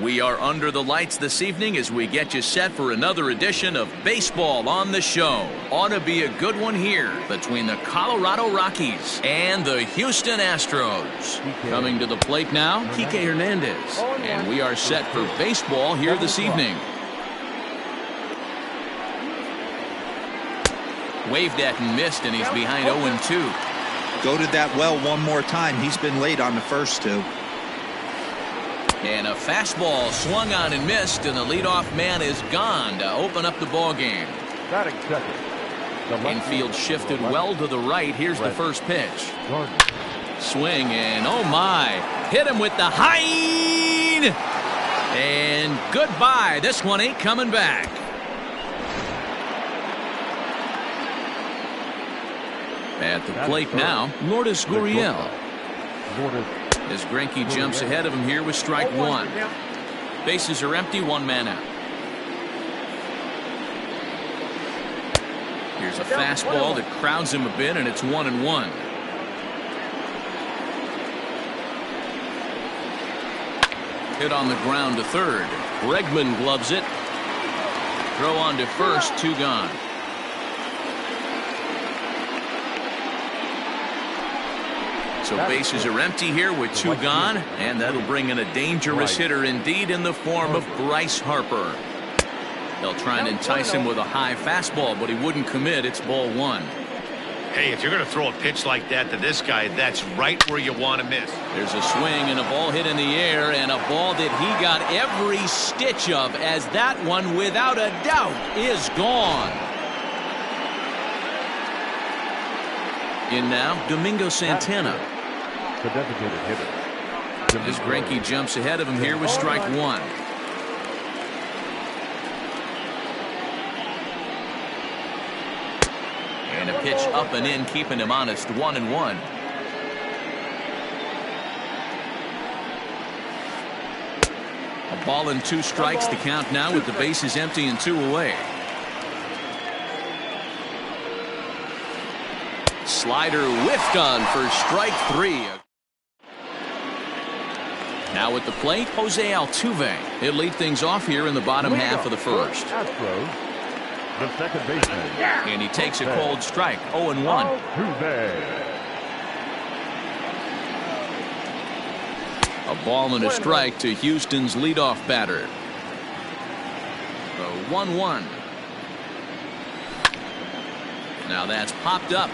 We are under the lights this evening as we get you set for another edition of Baseball on the Show. Ought to be a good one here between the Colorado Rockies and the Houston Astros. Coming to the plate now, Kike Hernandez. And we are set for baseball here this evening. Waved at and missed, and he's behind 0-2. Go to that well one more time. He's been late on the first two. And a fastball swung on and missed, and the leadoff man is gone to open up the ball game. Infield shifted well to the right. Here's the first pitch. Swing, and oh my, hit him with the hind, and goodbye. This one ain't coming back. At the plate now, Lourdes Gurriel. As Greinke jumps ahead of him here with strike one. Bases are empty, one man out. Here's a fastball that crowds him a bit, and it's 1-1. Hit on the ground to third. Bregman gloves it. Throw on to first, two gone. So bases are empty here with two gone, and that'll bring in a dangerous hitter indeed in the form of Bryce Harper. They'll try and entice him with a high fastball, but he wouldn't commit. It's ball one. Hey, if you're going to throw a pitch like that to this guy, that's right where you want to miss. There's a swing and a ball hit in the air, and a ball that he got every stitch of, as that one, without a doubt, is gone. In now, Domingo Santana. The designated hitter. As Greinke jumps ahead of him here with strike one. And a pitch up and in, keeping him honest, 1-1. A ball and two strikes to count now with the bases empty and two away. Slider whiffed on for strike three. Now at the plate, Jose Altuve. He'll lead things off here in the bottom half of the first. The second baseman. And he takes a cold strike, 0-1. A ball and a strike to Houston's leadoff batter. The 1-1. Now that's popped up.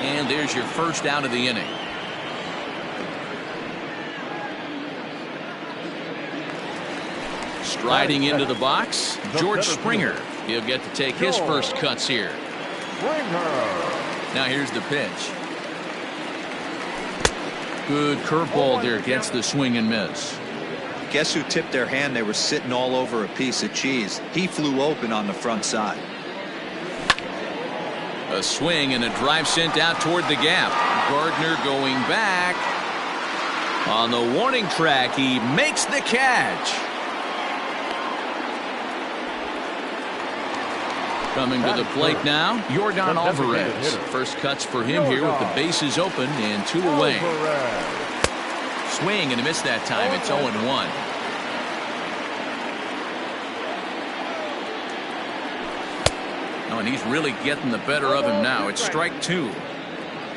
And there's your first out of the inning. Striding into the box, George Springer. He'll get to take his first cuts here. Now here's the pitch. Good curveball there, gets the swing and miss. Guess who tipped their hand? They were sitting all over a piece of cheese. He flew open on the front side. A swing and a drive sent out toward the gap. Gardner going back. On the warning track, he makes the catch. Coming to the plate now, Yordan Alvarez. First cuts for him here with the bases open and two away. Swing and a miss that time. It's 0-1. Oh, and he's really getting the better of him now. It's strike two.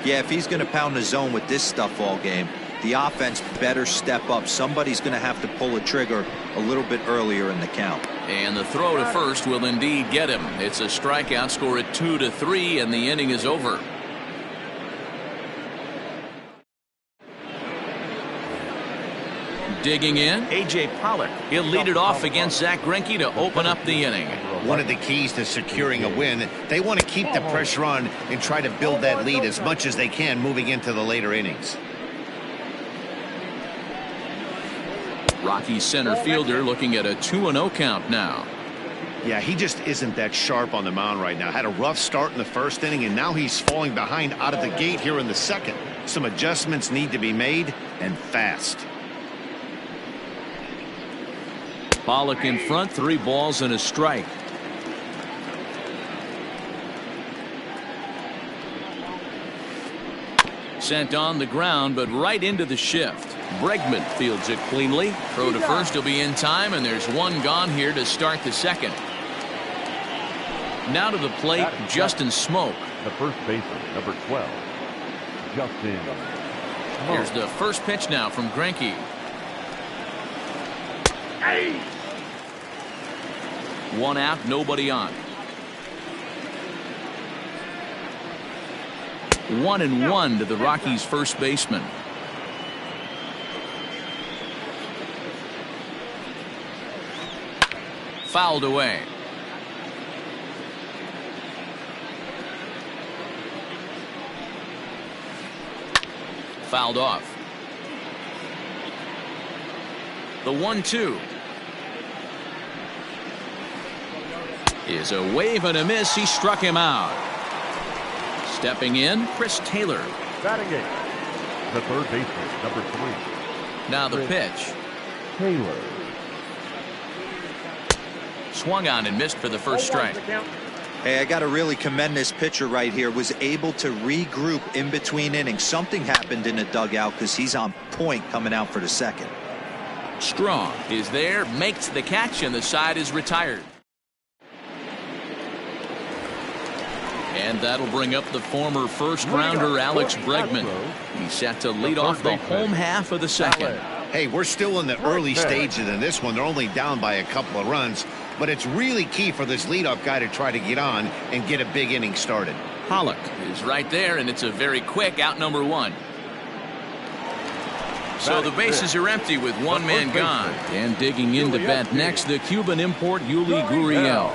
Yeah, if he's going to pound the zone with this stuff all game, the offense better step up. Somebody's going to have to pull a trigger a little bit earlier in the count. And the throw to first will indeed get him. It's a strikeout, score at 2-3, and the inning is over. Digging in, A.J. Pollock. He'll lead it off against Zach Greinke to open up the inning. One of the keys to securing a win, they want to keep the pressure on and try to build that lead as much as they can moving into the later innings. Rockies center fielder looking at a 2-0 count now. Yeah, he just isn't that sharp on the mound right now. Had a rough start in the first inning, and now he's falling behind out of the gate here in the second. Some adjustments need to be made, and fast. Pollock in front, 3 balls and a strike. Sent on the ground, but right into the shift. Bregman fields it cleanly. Throw to first will be in time, and there's one gone here to start the second. Now to the plate, Justin Smoke. The first baseman, number 12, Justin Smoke. Here's the first pitch now from Greinke. One out, nobody on. 1-1 to the Rockies' first baseman. Fouled away. Fouled off. The 1-2 is a wave and a miss. He struck him out. Stepping in, Chris Taylor. Batting eighth, the third baseman, number 3. Now the pitch. Taylor. Swung on and missed for the first strike. Hey, I got to really commend this pitcher right here. Was able to regroup in between innings. Something happened in the dugout because he's on point coming out for the second. Strong is there, makes the catch, and the side is retired. And that'll bring up the former first-rounder Alex Bregman. He's set to lead off the home half of the second. Hey, we're still in the early stages in this one. They're only down by a couple of runs, but it's really key for this leadoff guy to try to get on and get a big inning started. Pollock is right there, and it's a very quick out number 1. So the bases are empty with one man gone. And digging in to bat next, the Cuban import Yuli Gurriel.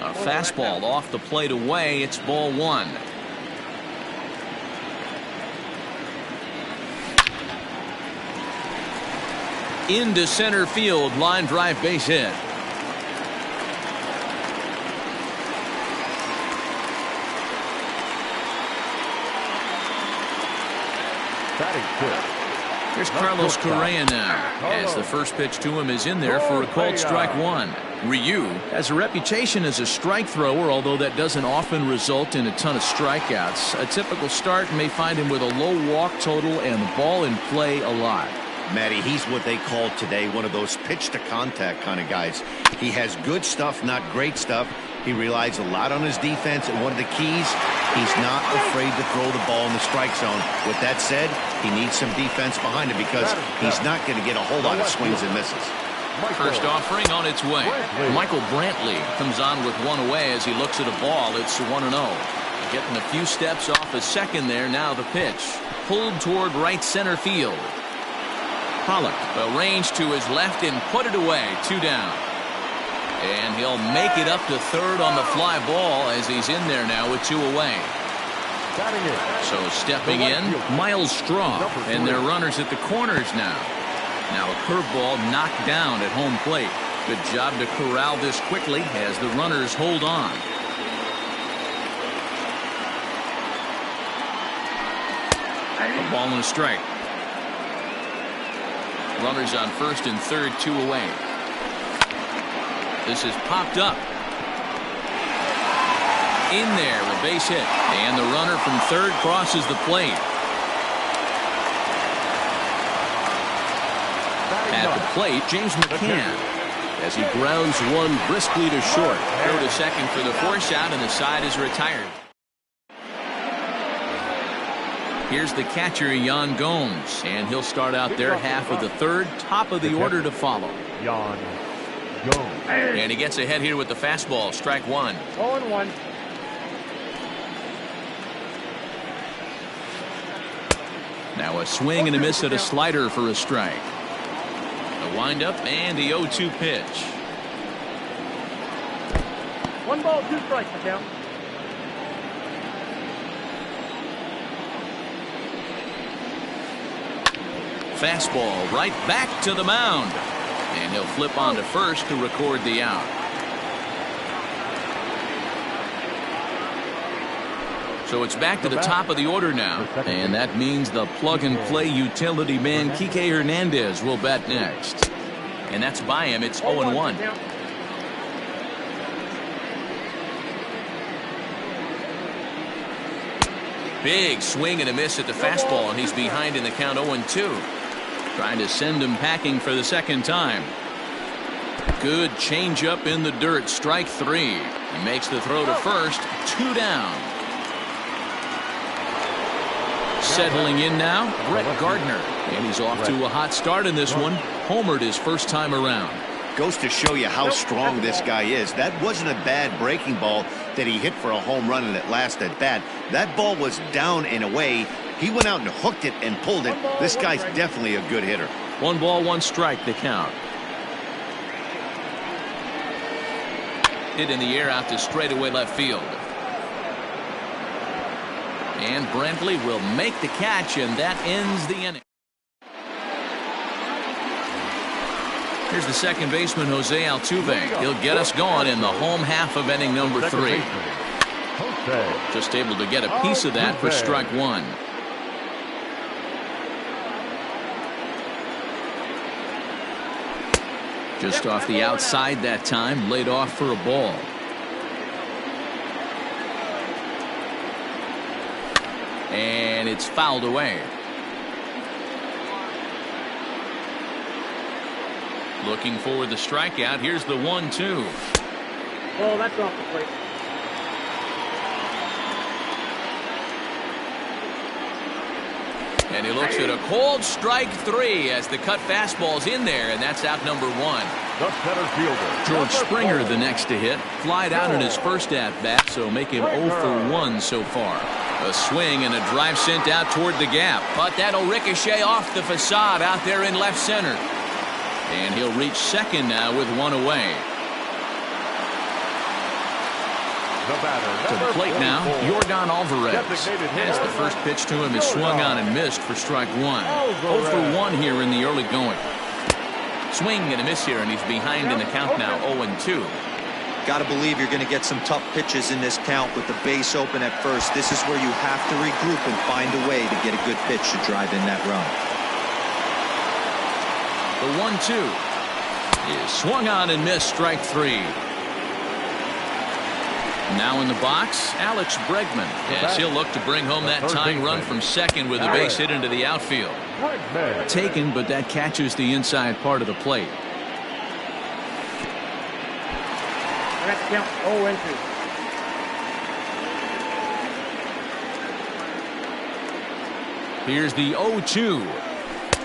A fastball off the plate away. It's ball 1. Into center field, line drive, base hit. Here's Carlos Correa now, as the first pitch to him is in there for a called strike 1. Ryu has a reputation as a strike thrower, although that doesn't often result in a ton of strikeouts. A typical start may find him with a low walk total and the ball in play a lot. Matty, he's what they call today one of those pitch to contact kind of guys. He has good stuff, not great stuff. He relies a lot on his defense, and one of the keys, he's not afraid to throw the ball in the strike zone. With that said, he needs some defense behind him because he's not going to get a whole lot of swings and misses. First offering on its way. Michael Brantley comes on with one away as he looks at a ball. It's 1-0. Getting a few steps off a second there. Now the pitch. Pulled toward right center field. Pollock, a range to his left and put it away. 2 down. And he'll make it up to third on the fly ball as he's in there now with 2 away. So stepping in, Miles Straw, and their runners at the corners now. Now a curveball knocked down at home plate. Good job to corral this quickly as the runners hold on. A ball and a strike. Runners on first and third, 2 away. This is popped up. In there, a base hit. And the runner from third crosses the plate. At the plate, James McCann, as he grounds one briskly to short. Throw to second for the force out, and the side is retired. Here's the catcher, Yan Gomes, and he'll start out their half of the third. Top of the order to follow. Yan Gomes. And he gets ahead here with the fastball. Strike 1. 0-1. Now a swing and a miss at a slider for a strike. A windup and the 0-2 pitch. 1 ball, 2 strikes, the count. Fastball right back to the mound. And he'll flip on to first to record the out. So it's back to the top of the order now. And that means the plug-and-play utility man, Kike Hernandez, will bat next. And that's by him. It's 0-1. Big swing and a miss at the fastball, and he's behind in the count 0-2. Trying to send him packing for the second time. Good changeup in the dirt. Strike three. He makes the throw to first. 2 down. Settling in now, Brett Gardner. And he's off to a hot start in this one. Homered his first time around. Goes to show you how strong this guy is. That wasn't a bad breaking ball that he hit for a home run in that last at bat. That ball was down and away. He went out and hooked it and pulled it. This guy's definitely a good hitter. 1 ball, 1 strike, the count. Hit in the air out to straightaway left field. And Brantley will make the catch, and that ends the inning. Here's the second baseman, Jose Altuve. He'll get us going in the home half of inning number 3. Just able to get a piece of that for strike 1. Just off the outside that time, laid off for a ball. And it's fouled away. Looking for the strikeout. Here's the 1-2. Oh, that's off the plate. And he looks at a cold strike 3 as the cut fastball's in there, and that's out number 1. The center fielder, George Springer the next to hit. Flied out in his first at-bat, so make him 0 for 1 so far. A swing and a drive sent out toward the gap, but that'll ricochet off the facade out there in left center. And he'll reach second now with 1 away. To the plate now, Yordan Alvarez. As the first pitch to him is swung on and missed for strike 1. 0 for 1 here in the early going. Swing and a miss here, and he's behind in the count now, 0-2. Got to believe you're going to get some tough pitches in this count with the base open at first. This is where you have to regroup and find a way to get a good pitch to drive in that run. The 1-2 is swung on and missed, strike 3. Now in the box, Alex Bregman, as he'll look to bring home that tying run from second with a base hit into the outfield. Taken, but that catches the inside part of the plate. I got to count 0-2. Here's the 0-2.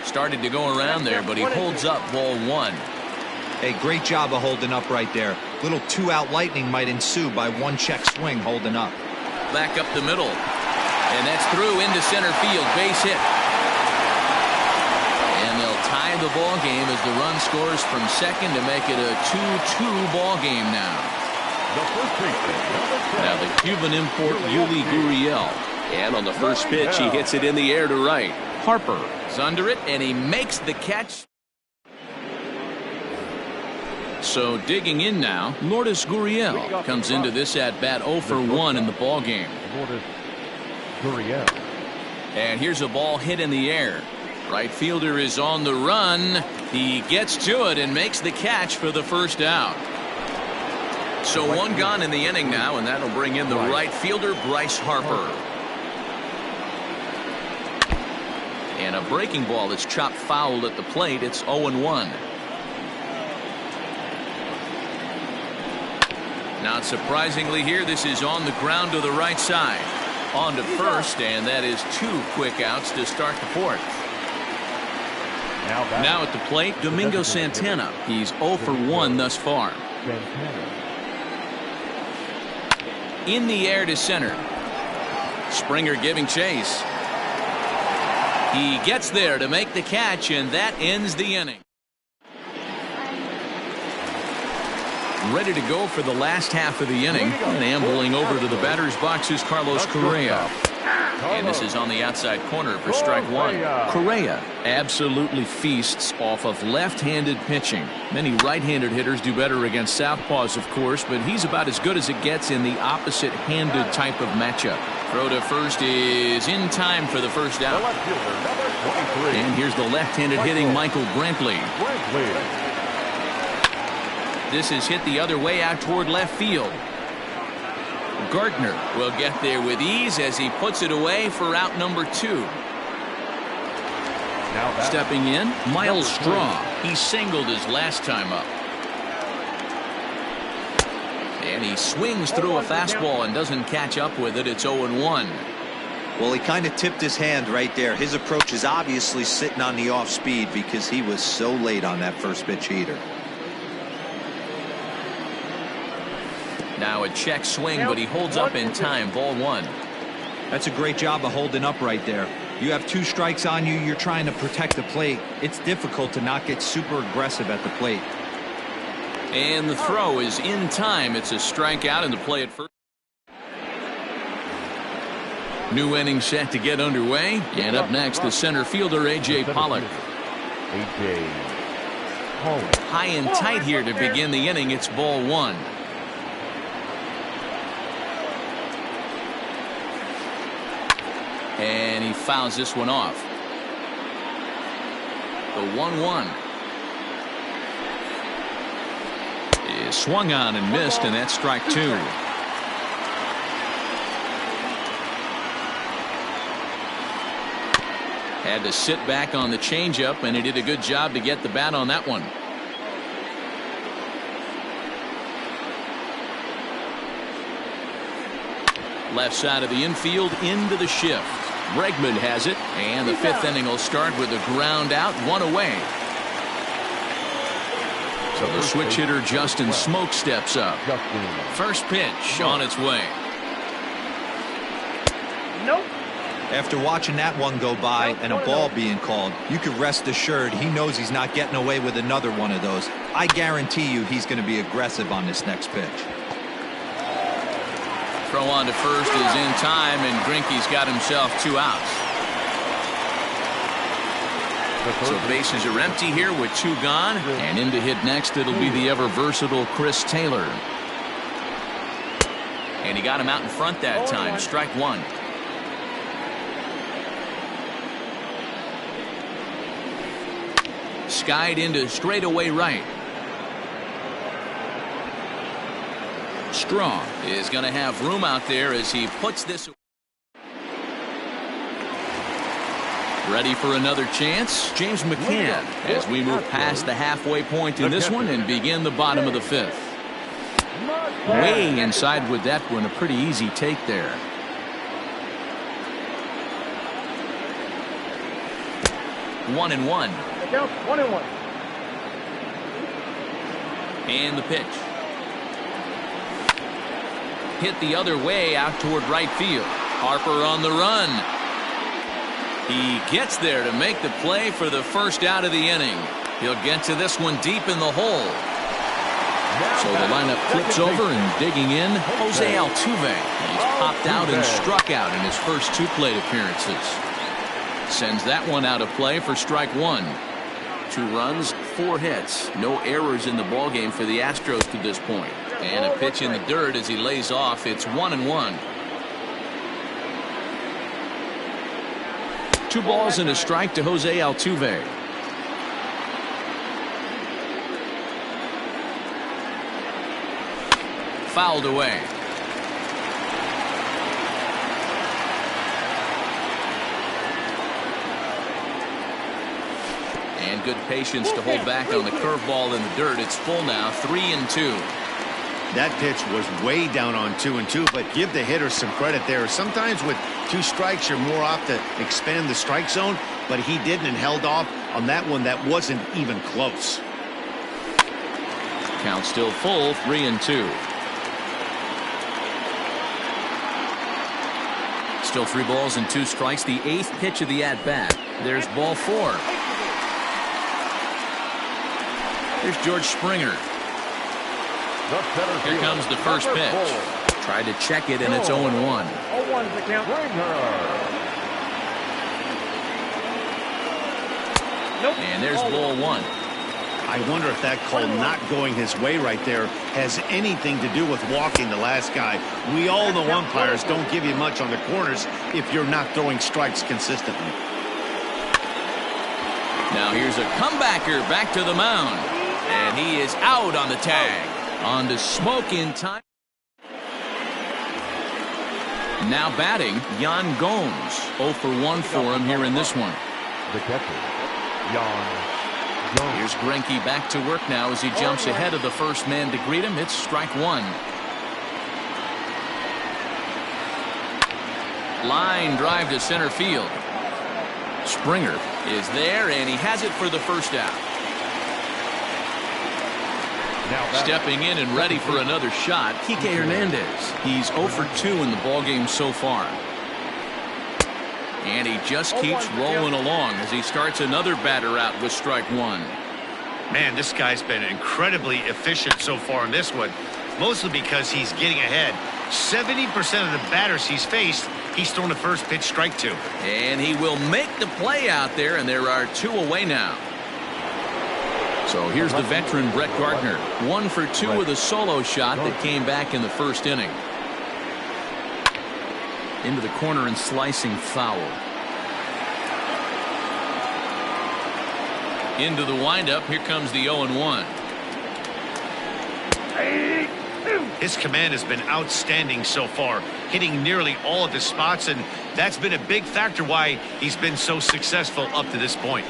Started to go around there, but he holds up ball 1. Hey, great job of holding up right there. Little 2-out lightning might ensue by 1 check swing holding up. Back up the middle. And that's through into center field. Base hit. And they'll tie the ball game as the run scores from second to make it a 2-2 ball game now. Now the Cuban import Yuli Gurriel. And on the first pitch, he hits it in the air to right. Harper is under it, and he makes the catch. So digging in now, Lourdes Gurriel comes into this at-bat 0 for 1 in the ball game. And here's a ball hit in the air. Right fielder is on the run. He gets to it and makes the catch for the first out. So 1 gone in the inning now, and that'll bring in the right fielder, Bryce Harper. And a breaking ball that's chopped foul at the plate. It's 0-1. Not surprisingly here, this is on the ground to the right side. On to first, and that is 2 quick outs to start the 4th. Now at the plate, Domingo Santana. He's 0 for 1 thus far. In the air to center. Springer giving chase. He gets there to make the catch, and that ends the inning. Ready to go for the last half of the inning, and ambling over to the batter's box is Carlos Correa. And this is on the outside corner for strike 1. Correa absolutely feasts off of left-handed pitching. Many right-handed hitters do better against southpaws, of course, but he's about as good as it gets in the opposite-handed type of matchup. Throw to first is in time for the first out. And here's the left-handed hitting Michael Brantley. This is hit the other way out toward left field. Gardner will get there with ease as he puts it away for out number 2. Stepping in, Miles Straw. He singled his last time up. And he swings through a fastball and doesn't catch up with it. It's 0-1. Well, he kind of tipped his hand right there. His approach is obviously sitting on the off speed because he was so late on that first pitch heater. Now a check swing, but he holds up in time. Ball 1. That's a great job of holding up right there. You have 2 strikes on you. You're trying to protect the plate. It's difficult to not get super aggressive at the plate. And the throw is in time. It's a strikeout and the play at first. New inning set to get underway. And up next, the center fielder, A.J. Pollock. A.J. Pollock. High and tight here to begin the inning. It's ball 1. And he fouls this one off. The 1-1 is swung on and missed, and that's strike 2. Had to sit back on the changeup, and he did a good job to get the bat on that one. Left side of the infield into the shift. Bregman has it, and the 5th inning will start with a ground out, 1 away. So the switch hitter Justin Smoke steps up. First pitch on its way. Nope. After watching that one go by and a ball being called, you can rest assured he knows he's not getting away with another one of those. I guarantee you he's going to be aggressive on this next pitch. Throw on to first is in time, and Greinke's got himself 2 outs. So bases are empty here with 2 gone, and in to hit next it'll be the ever versatile Chris Taylor. And he got him out in front that time. Strike 1. Skied into straightaway right. Straw is going to have room out there as he puts this. Ready for another chance. James McCann as we move past the halfway point in this one and begin the bottom of the 5th. Way inside with that one. A pretty easy take there. One and one. 1-1. And the pitch. Hit the other way out toward right field. Harper on the run. He gets there to make the play for the first out of the inning. He'll get to this one deep in the hole. So the lineup flips over, and digging in, Jose Altuve. He's popped out and struck out in his first 2 plate appearances. Sends that one out of play for strike 1. 2 runs, 4 hits. No errors in the ballgame for the Astros to this point. And a pitch in the dirt as he lays off. It's 1-1. 2 balls and a strike to Jose Altuve. Fouled away. And good patience to hold back on the curveball in the dirt. It's full now, 3-2. That pitch was way down on 2-2, but give the hitter some credit there. Sometimes with 2 strikes, you're more apt to expand the strike zone, but he didn't and held off on that one that wasn't even close. Count still full, 3-2. Still 3 balls and 2 strikes. The 8th pitch of the at-bat. There's ball 4. Here's George Springer. Here comes the first pitch. Tried to check it, and it's 0-1. 0-1's the count. Nope. And there's ball 1. I wonder if that call not going his way right there has anything to do with walking the last guy. We all know umpires don't give you much on the corners if you're not throwing strikes consistently. Now here's a comebacker back to the mound. And he is out on the tag. On to Smoke in time. Now batting, Yan Gomes. 0 for 1 for him here in this one. The catcher, Here's Greinke back to work now as he jumps ahead of the first man to greet him. It's strike one. Line drive to center field. Springer is there, and he has it for the first out. Stepping in and ready for another shot, Kike Hernandez. He's 0 for 2 in the ballgame so far. And he just keeps rolling along as he starts another batter out with strike one. Man, this guy's been incredibly efficient so far in this one, mostly because he's getting ahead. 70% of the batters he's faced, he's thrown the first pitch strike to. And he will make the play out there, and there are 2 away now. So here's the veteran Brett Gardner, 1 for 2 with a solo shot that came back in the first inning. Into the corner and slicing foul. Into the windup. Here comes the 0-1. His command has been outstanding so far, hitting nearly all of his spots, and that's been a big factor why he's been so successful up to this point.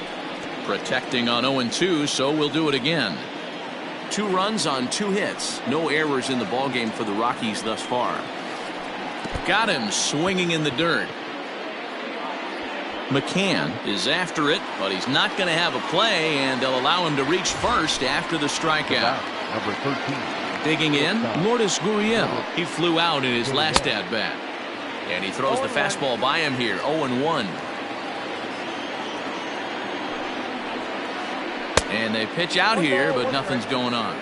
Protecting on 0-2, so we'll do it again. 2 runs on 2 hits. No errors in the ballgame for the Rockies thus far. Got him swinging in the dirt. McCann is after it, but he's not going to have a play, and they'll allow him to reach first after the strikeout. Number 13. Digging in, Lourdes Gurriel. He flew out in his last at-bat. And he throws the fastball by him here, 0-1. And they pitch out here, but nothing's going on.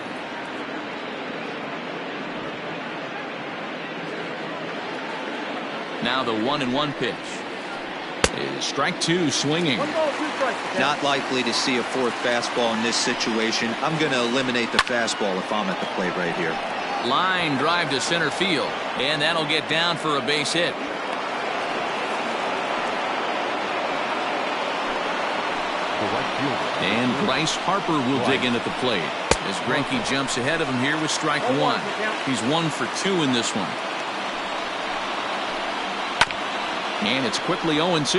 Now the 1-1 pitch. Is strike 2 swinging. Not likely to see a 4th fastball in this situation. I'm going to eliminate the fastball if I'm at the plate right here. Line drive to center field, and that'll get down for a base hit. And Bryce Harper will dig in at the plate as Greinke jumps ahead of him here with strike 1. He's 1 for 2 in this one. And it's quickly 0-2.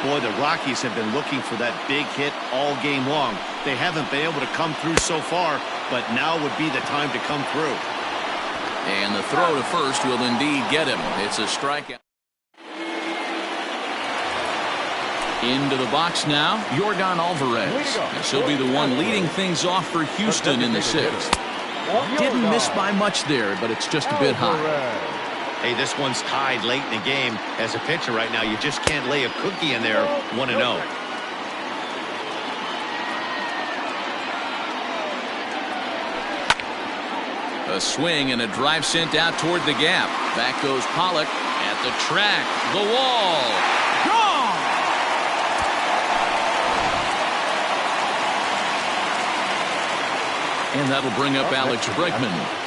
Boy, the Rockies have been looking for that big hit all game long. They haven't been able to come through so far, but now would be the time to come through. And the throw to first will indeed get him. It's a strikeout. Into the box now, Yordan Alvarez. This will be the one leading things off for Houston in the 6th. Didn't miss by much there, but it's just a bit high. Hey, this one's tied late in the game. As a pitcher right now, you just can't lay a cookie in there 1-0. A swing and a drive sent out toward the gap. Back goes Pollock at the track. The wall. Gone! And that'll bring up Alex Bregman.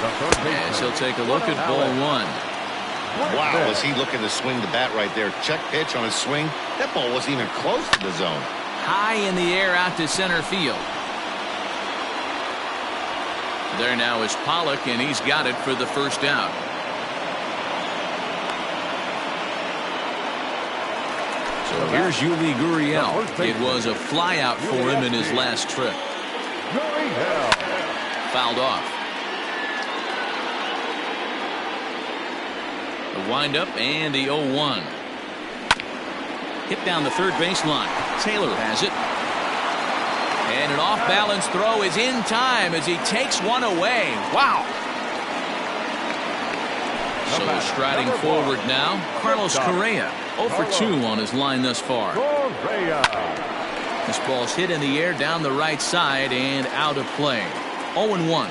As he'll take a look at ball 1. Wow, was he looking to swing the bat right there. Check pitch on his swing. That ball wasn't even close to the zone. High in the air out to center field. There now is Pollock, and he's got it for the first out. So here's Yuli Gurriel. It was a flyout for him in his last trip. Fouled off. The windup and the 0-1. Hit down the third baseline. Taylor has it. And an off-balance throw is in time as he takes one away. Wow. So striding forward now, Carlos Correa. 0 for 2 on his line thus far. This ball's hit in the air down the right side and out of play. 0-1.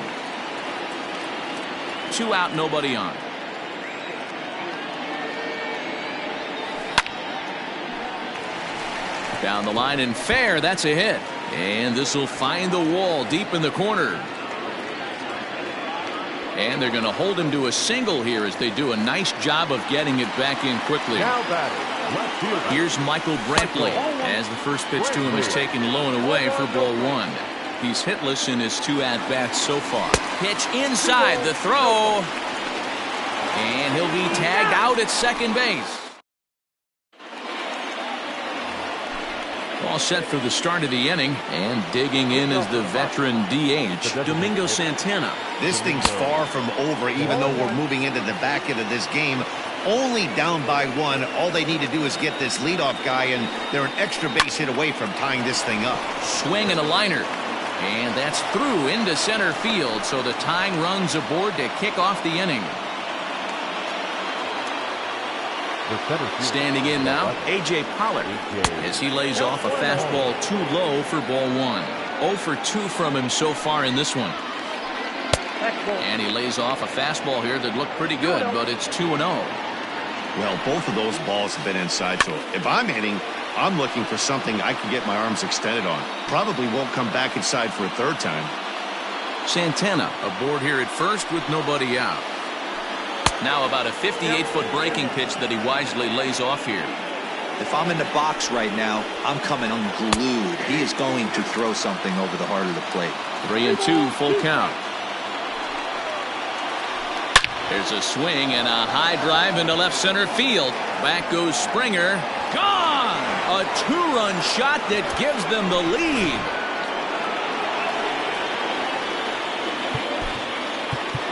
2 out, nobody on. Down the line and fair, that's a hit. And this will find the wall deep in the corner. And they're going to hold him to a single here as they do a nice job of getting it back in quickly. Here's Michael Brantley as the first pitch to him is taken low and away for ball 1. He's hitless in his 2 at-bats so far. Pitch inside the throw. And he'll be tagged out at second base. All set for the start of the inning, and digging in is the veteran DH, Domingo Santana. This thing's far from over, even though we're moving into the back end of this game. Only down by 1. All they need to do is get this leadoff guy, and they're an extra base hit away from tying this thing up. Swing and a liner. And that's through into center field, so the tying run's aboard to kick off the inning. Standing in now, A.J. Pollard, as he lays off a fastball too low for ball 1. 0 for 2 from him so far in this one. And he lays off a fastball here that looked pretty good, but it's 2-0. Well, both of those balls have been inside, so if I'm hitting, I'm looking for something I can get my arms extended on. Probably won't come back inside for a third time. Santana aboard here at first with nobody out. Now about a 58-foot breaking pitch that he wisely lays off here. If I'm in the box right now, I'm coming unglued. He is going to throw something over the heart of the plate. 3-2, full count. There's a swing and a high drive into left center field. Back goes Springer. Gone! A 2-run shot that gives them the lead.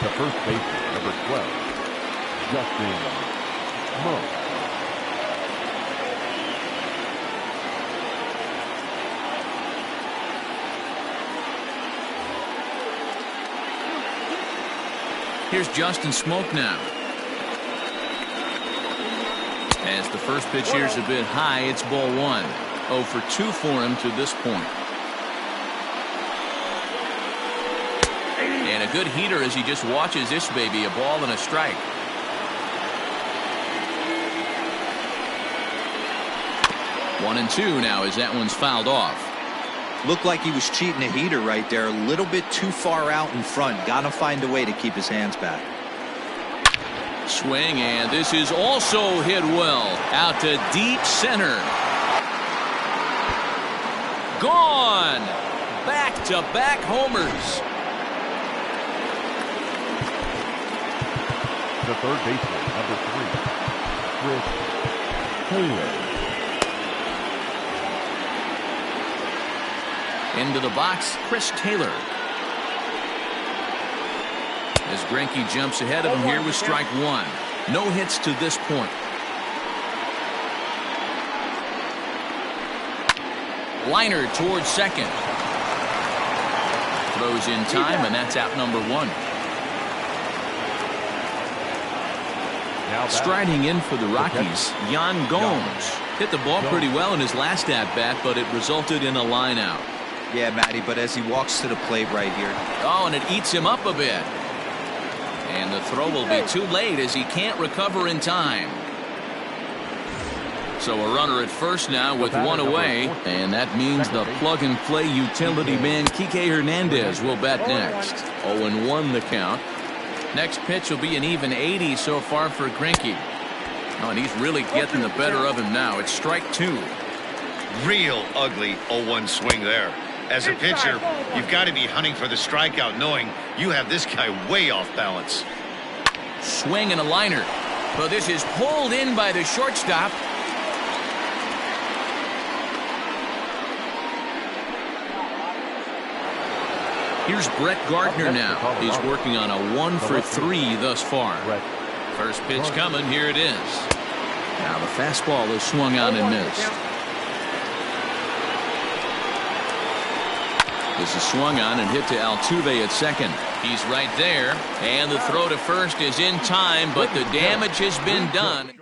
The first baseman, number 12, Justin Mo. Here's Justin Smoke now. As the first pitch here's a bit high, it's ball 1. 0 for 2 for him to this point. And a good heater as he just watches this baby, a ball and a strike. One and 2 now as that one's fouled off. Looked like he was cheating a heater right there, a little bit too far out in front. Gotta find a way to keep his hands back. Swing, and this is also hit well out to deep center. Gone. Back-to-back homers. The third baseman, number 3, Chris Taylor. Into the box, Chris Taylor. As Greinke jumps ahead of him here with strike 1. No hits to this point. Liner towards second. Throws in time, and that's out number 1. Striding in for the Rockies, Yan Gomes. Hit the ball pretty well in his last at-bat, but it resulted in a line out. Yeah, Matty, but as he walks to the plate right here. Oh, and it eats him up a bit. And the throw will be too late as he can't recover in time. So a runner at first now with 1 away, and that means the plug-and-play utility man Kike Hernandez will bat next. 0-1 the count. Next pitch will be an even 80 so far for Greinke. Oh, and he's really getting the better of him now. It's strike 2. Real ugly 0-1 swing there. As a pitcher, you've got to be hunting for the strikeout, knowing you have this guy way off balance. Swing and a liner. But this is pulled in by the shortstop. Here's Brett Gardner now. He's working on a 1 for 3 thus far. First pitch coming. Here it is. Now the fastball is swung on and missed. This is swung on and hit to Altuve at second. He's right there, and the throw to first is in time, but the damage has been done.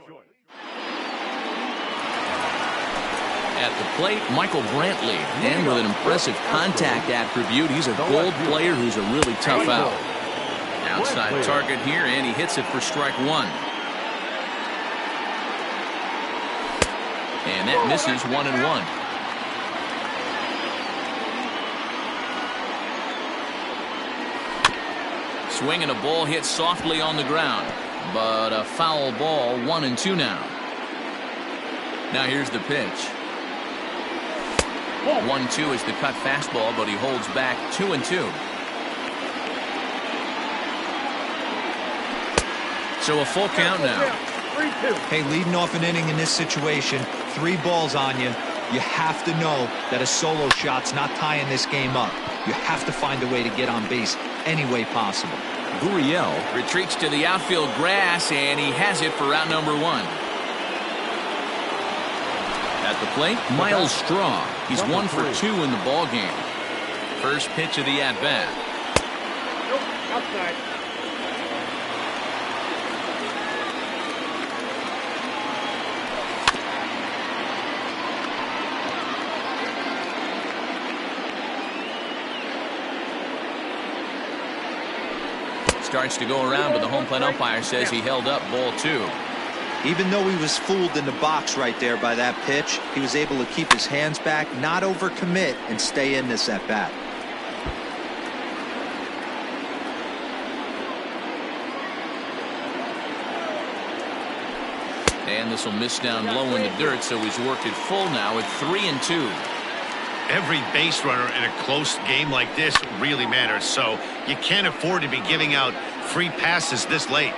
At the plate, Michael Brantley, and with an impressive contact attribute, he's a gold player who's a really tough out. Outside target here, and he hits it for strike 1. And that misses 1-1. Swing and a ball hit softly on the ground, but a foul ball. 1-2 now. Now here's the pitch. 1-2 is the cut fastball, but he holds back. 2-2. So a full count now. Hey, leading off an inning in this situation, 3 balls on you. You have to know that a solo shot's not tying this game up. You have to find a way to get on base any way possible. Gurriel retreats to the outfield grass, and he has it for out number 1. At the plate, Miles Straw. He's 1 for 2 in the ball game. First pitch of the at-bat. Nope, outside. Starts to go around, but the home plate umpire says he held up ball 2. Even though he was fooled in the box right there by that pitch, he was able to keep his hands back, not overcommit, and stay in this at-bat. And this will miss down low in the dirt, so he's worked it full now at 3-2. Every base runner in a close game like this really matters, so you can't afford to be giving out free passes this late.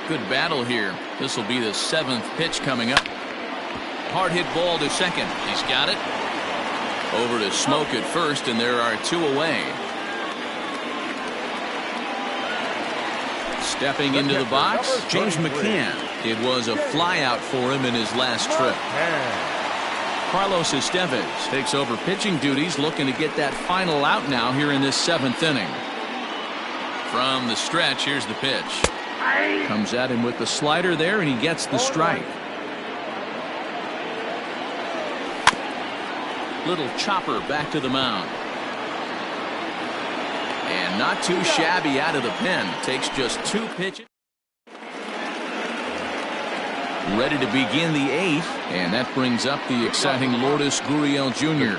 Good battle here. This will be the 7th pitch coming up. Hard hit ball to second. He's got it. Over to Smoke at first, and there are 2 away. Stepping into the box, James McCann. It was a flyout for him in his last trip. Carlos Estevez takes over pitching duties, looking to get that final out now here in this 7th inning. From the stretch, here's the pitch. Comes at him with the slider there, and he gets the strike. Little chopper back to the mound. And not too shabby out of the pen. Takes just 2 pitches. Ready to begin the 8th, and that brings up the exciting Lourdes Gurriel Jr.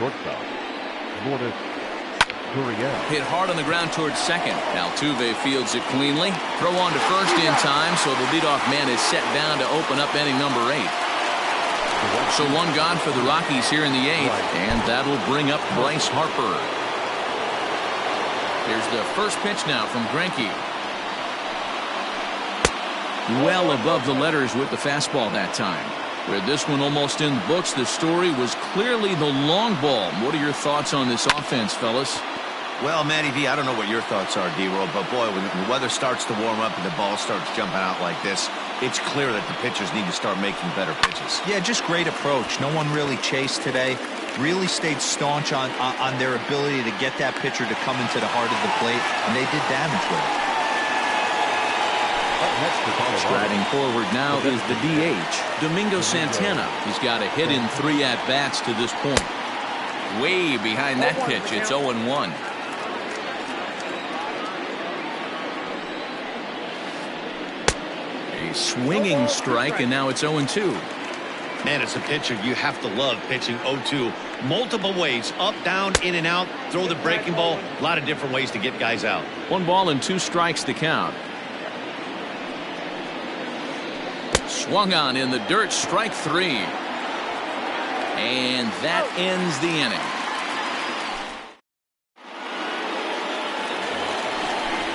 Hit hard on the ground towards second. Altuve fields it cleanly. Throw on to first in time, so the leadoff man is set down to open up inning number 8. So 1 gone for the Rockies here in the 8th, and that'll bring up Bryce Harper. Here's the first pitch now from Greinke. Well above the letters with the fastball that time. With this one almost in the books, the story was clearly the long ball. What are your thoughts on this offense, fellas? Well, Matty V, I don't know what your thoughts are, D-Roll, but boy, when the weather starts to warm up and the ball starts jumping out like this, it's clear that the pitchers need to start making better pitches. Yeah, just great approach. No one really chased today. Really stayed staunch on their ability to get that pitcher to come into the heart of the plate, and they did damage with it. Striding forward now is the DH, Domingo Santana. He's got a hit in 3 at-bats to this point. Way behind that pitch, it's 0-1. A swinging strike, and now it's 0-2. Man, as a pitcher, you have to love pitching 0-2 multiple ways, up, down, in and out, throw the breaking ball, a lot of different ways to get guys out. 1 ball and 2 strikes to count. Swung on in the dirt, strike 3. And that ends the inning.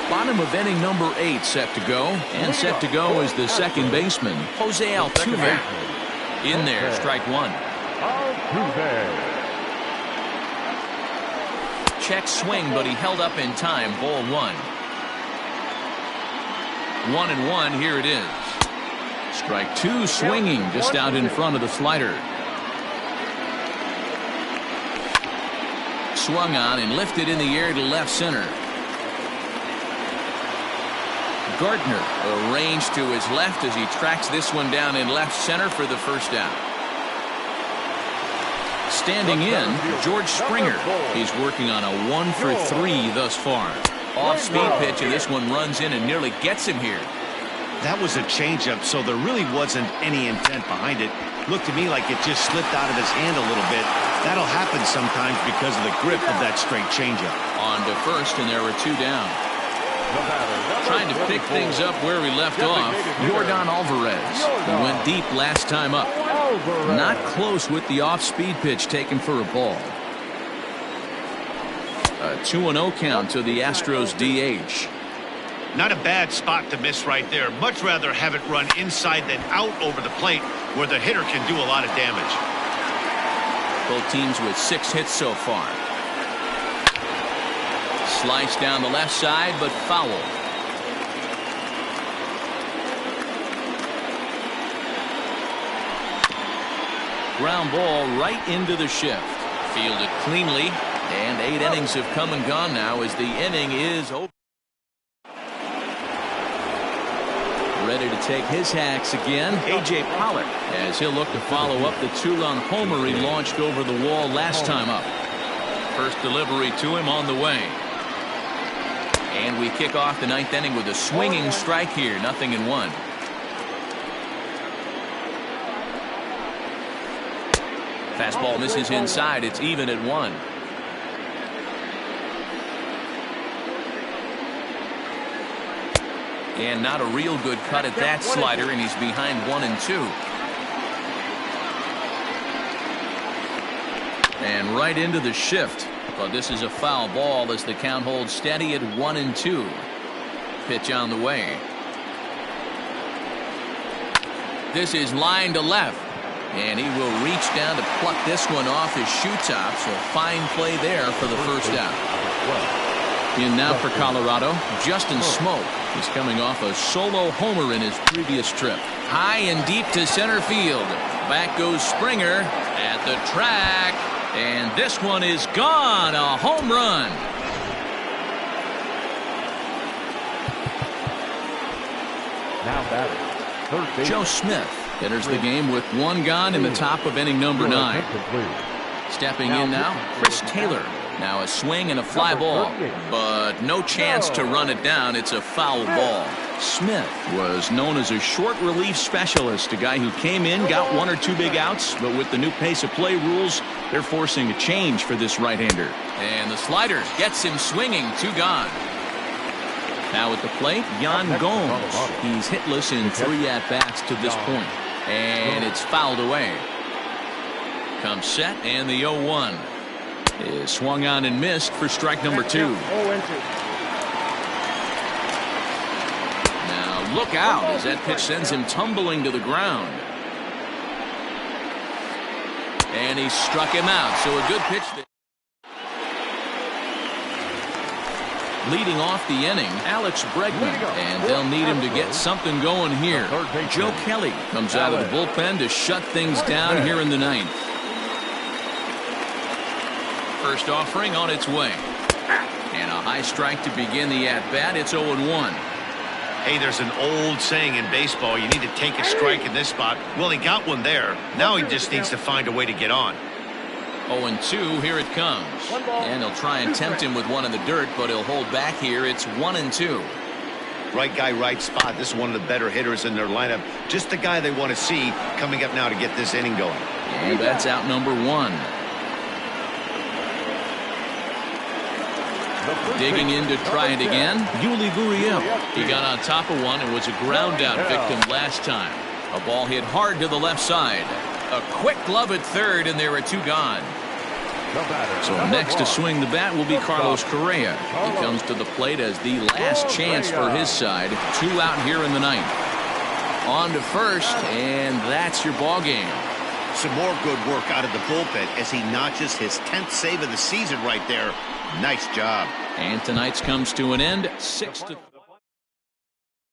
Bottom of inning number 8 set to go. And set to go is the second baseman, Jose Altuve. In there, strike 1. Check swing, but he held up in time, ball 1. 1-1, here it is. Strike 2, swinging just out in front of the slider. Swung on and lifted in the air to left center. Gardner arranged to his left as he tracks this one down in left center for the first down. Standing in, George Springer. He's working on a 1-for-3 thus far. Off-speed pitch, and this one runs in and nearly gets him here. That was a changeup, so there really wasn't any intent behind it. Looked to me like it just slipped out of his hand a little bit. That'll happen sometimes because of the grip of that straight changeup. On to first, and there were 2 down. Trying to pick things up where we left off, Yordan Alvarez. He went deep last time up. Not close with the off-speed pitch taken for a ball. A 2-0 count to the Astros DH. Not a bad spot to miss right there. Much rather have it run inside than out over the plate where the hitter can do a lot of damage. Both teams with 6 hits so far. Slice down the left side, but foul. Ground ball right into the shift. Fielded cleanly, and 8 innings have come and gone now as the inning is over. Ready to take his hacks again, A.J. Pollock, as he'll look to follow up the 2-run homer he launched over the wall last time up. First delivery to him on the way. And we kick off the 9th inning with a swinging strike here, 0-1. Fastball misses inside. It's even at 1. And not a real good cut at that slider, and he's behind 1-2. And right into the shift. But this is a foul ball as the count holds steady at 1-2. Pitch on the way. This is line to left. And he will reach down to pluck this one off his shoe top. So fine play there for the first out. In now for Colorado, Justin Smoke. He's coming off a solo homer in his previous trip. High and deep to center field. Back goes Springer at the track. And this one is gone. A home run. Now batting, third base. Joe Smith enters the game with 1 gone in the top of inning number 9. Stepping in now, Chris Taylor. Now a swing and a fly ball, but no chance to run it down. It's a foul ball. Smith was known as a short relief specialist, a guy who came in, got 1 or 2 big outs, but with the new pace of play rules, they're forcing a change for this right-hander. And the slider gets him swinging, 2 gone. Now at the plate, Yan Gomes. He's hitless in 3 at-bats to this point, and it's fouled away. Comes set, and the 0-1 is swung on and missed for strike number 2. Now look out as that pitch sends him tumbling to the ground. And he struck him out, so a good pitch there. Leading off the inning, Alex Bregman, and they'll need him to get something going here. Joe Kelly comes out of the bullpen to shut things down here in the 9th. First offering on its way. And a high strike to begin the at-bat. It's 0-1. Hey, there's an old saying in baseball, you need to take a strike in this spot. Well, he got one there. Now he just needs to find a way to get on. 0-2, here it comes. And he'll try and tempt him with one in the dirt, but he'll hold back here. It's 1-2. Right guy, right spot. This is one of the better hitters in their lineup. Just the guy they want to see coming up now to get this inning going. And that's out number 1. Digging in to try it again, Yuli Gurriel. He got on top of one and was a ground out victim last time. A ball hit hard to the left side. A quick glove at third, and there are 2 gone. So next to swing the bat will be Carlos Correa. He comes to the plate as the last chance for his side. 2 out here in the 9th. On to first, and that's your ball game. Some more good work out of the bullpen as he notches his 10th save of the season right there. Nice job. And tonight's comes to an end, 6-3.